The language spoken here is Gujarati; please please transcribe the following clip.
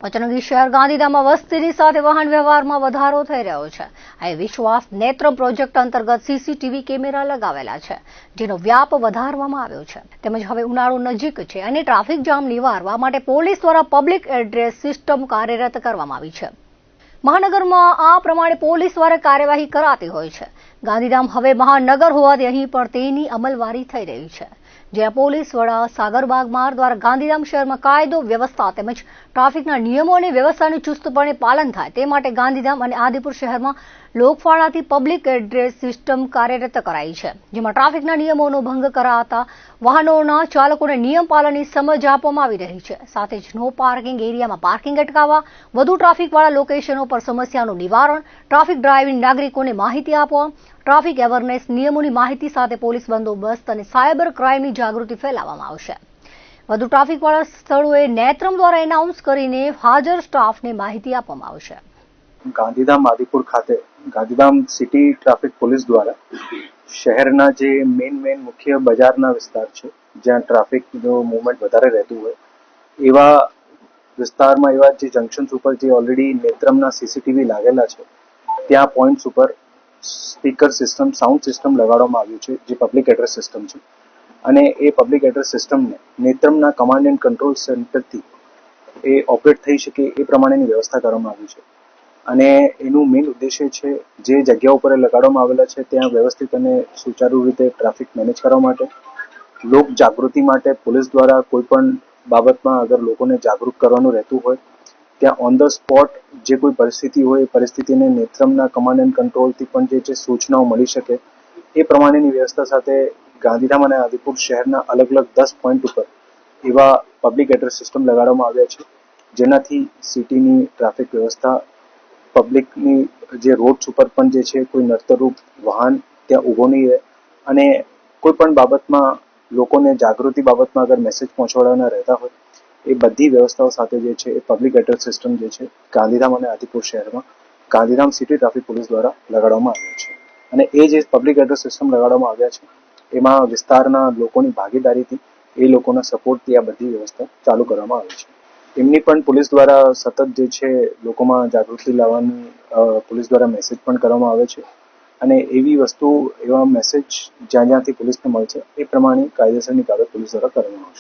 પંચનગરી શહેર ગાંધીધામમાં વસ્તીની સાથે વાહન વ્યવહારમાં વધારો થઈ રહ્યો છે. આ વિશ્વાસ નેત્રમ પ્રોજેક્ટ અંતર્ગત સીસીટીવી કેમેરા લગાવેલા છે, જેનો વ્યાપ વધારવામાં આવ્યો છે. તેમજ હવે ઉનાળો નજીક છે અને ટ્રાફિક જામ નિવારવા માટે પોલીસ દ્વારા પબ્લિક એડ્રેસ સિસ્ટમ કાર્યરત કરવામાં આવી છે. મહાનગરમાં આ પ્રમાણે પોલીસ દ્વારા કાર્યવાહી કરાતી હોય છે. ગાંધીધામ હવે મહાનગર હોવાથી અહીં પણ તેની અમલવારી થઈ રહી છે, જ્યાં પોલીસ વડા સાગરબાગ માર્ગ દ્વારા ગાંધીધામ શહેરમાં કાયદો વ્યવસ્થા તેમજ ટ્રાફિકના નિયમો અને વ્યવસ્થાનું ચુસ્તપણે પાલન થાય તે માટે ગાંધીધામ અને આદિપુર શહેરમાં લોકફાળાથી પબ્લિક એડ્રેસ સિસ્ટમ કાર્યરત કરાઈ છે, જેમાં ટ્રાફિકના નિયમોનો ભંગ કરાતા વાહનોના ચાલકોને નિયમ પાલનની સમજ આપવામાં આવી રહી છે. સાથે જ નો પાર્કિંગ એરિયામાં પાર્કિંગ અટકાવવા, વધુ ટ્રાફિકવાળા લોકેશનો પર સમસ્યાનું નિવારણ, ટ્રાફિક ડ્રાઇવિંગ નાગરિકોને માહિતી આપવા, ટ્રાફિક અવેરનેસ નિયમોની માહિતી સાથે પોલીસ બંદોબસ્ત અને સાયબર ક્રાઇમની જાગૃતિ ફેલાવવામાં આવશે. વધુ ટ્રાફિકવાળા સ્થળોએ નેત્રમ દ્વારા એનાઉન્સ કરીને હાજર સ્ટાફને માહિતી આપવામાં આવશે. ગાંધીધામ આદિપુર ખાતે ગાંધીધામ સિટી ટ્રાફિક પોલીસ દ્વારા શહેરના જે મેઇન મુખ્ય બજારના વિસ્તાર છે, જ્યાં ટ્રાફિકનું મૂવમેન્ટ વધારે રહેતું હોય એવા વિસ્તારમાં, એવા જે જંકશન્સ ઉપર જે ઓલરેડી નેત્રમના સીસીટીવી લાગેલા છે, ત્યાં પોઈન્ટ્સ ઉપર સ્પીકર સિસ્ટમ, સાઉન્ડ સિસ્ટમ લગાડવામાં આવ્યું છે, જે પબ્લિક એડ્રેસ સિસ્ટમ છે. અને એ પબ્લિક એડ્રેસ સિસ્ટમને નેત્રમના કમાન્ડ એન્ડ કંટ્રોલ સેન્ટરથી એ ઓપરેટ થઈ શકે એ પ્રમાણેની વ્યવસ્થા કરવામાં આવી છે. અને એનું મેઇન ઉદ્દેશ્ય છે, જે જગ્યા ઉપર લગાડવામાં આવેલા છે ત્યાં વ્યવસ્થિત અને સુચારુ રીતે ટ્રાફિક મેનેજ કરવા માટે, લોક જાગૃતિ માટે પોલીસ દ્વારા કોઈ પણ બાબતમાં અગર લોકોને જાગૃત કરવાનું રહેતું હોય ત્યાં ઓન ધ સ્પોટ જે કોઈ પરિસ્થિતિ હોય એ પરિસ્થિતિને નેત્રમના કમાન્ડ એન્ડ કંટ્રોલથી પણ જે સૂચનાઓ મળી શકે એ પ્રમાણેની વ્યવસ્થા સાથે ગાંધીધામ અને આદિપુર શહેરના અલગ 10 પોઈન્ટ ઉપર એવા પબ્લિક એડ્રેસ સિસ્ટમ લગાડવામાં આવ્યા છે, જેનાથી સિટીની ટ્રાફિક વ્યવસ્થા, પબ્લિકની જે રોડ્સ ઉપર પણ જે છે કોઈ નડતરરૂપ વાહન ત્યાં ઊભો નહીં રહે અને કોઈ પણ બાબતમાં લોકોને જાગૃતિ બાબતમાં અગર મેસેજ પહોંચાડવાના રહેતા હોય એ બધી વ્યવસ્થાઓ સાથે જે છે એ પબ્લિક એડ્રેસ સિસ્ટમ જે છે ગાંધીધામ અને આદિપુર શહેરમાં ગાંધીધામ સિટી ટ્રાફિક પોલીસ દ્વારા લગાડવામાં આવ્યા છે. અને એ જે પબ્લિક એડ્રેસ સિસ્ટમ લગાડવામાં આવ્યા છે એમાં વિસ્તારના લોકોની ભાગીદારીથી, એ લોકોના સપોર્ટથી આ બધી વ્યવસ્થા ચાલુ કરવામાં આવી છે. એમની પણ પોલીસ દ્વારા સતત જે છે લોકોમાં જાગૃતિ લાવવાની પોલીસ દ્વારા મેસેજ પણ કરવામાં આવે છે. અને એવી વસ્તુ, એવા મેસેજ જ્યાંથી પોલીસને મળશે એ પ્રમાણે કાયદેસરની કાર્યવાહી પોલીસ દ્વારા કરવામાં આવશે.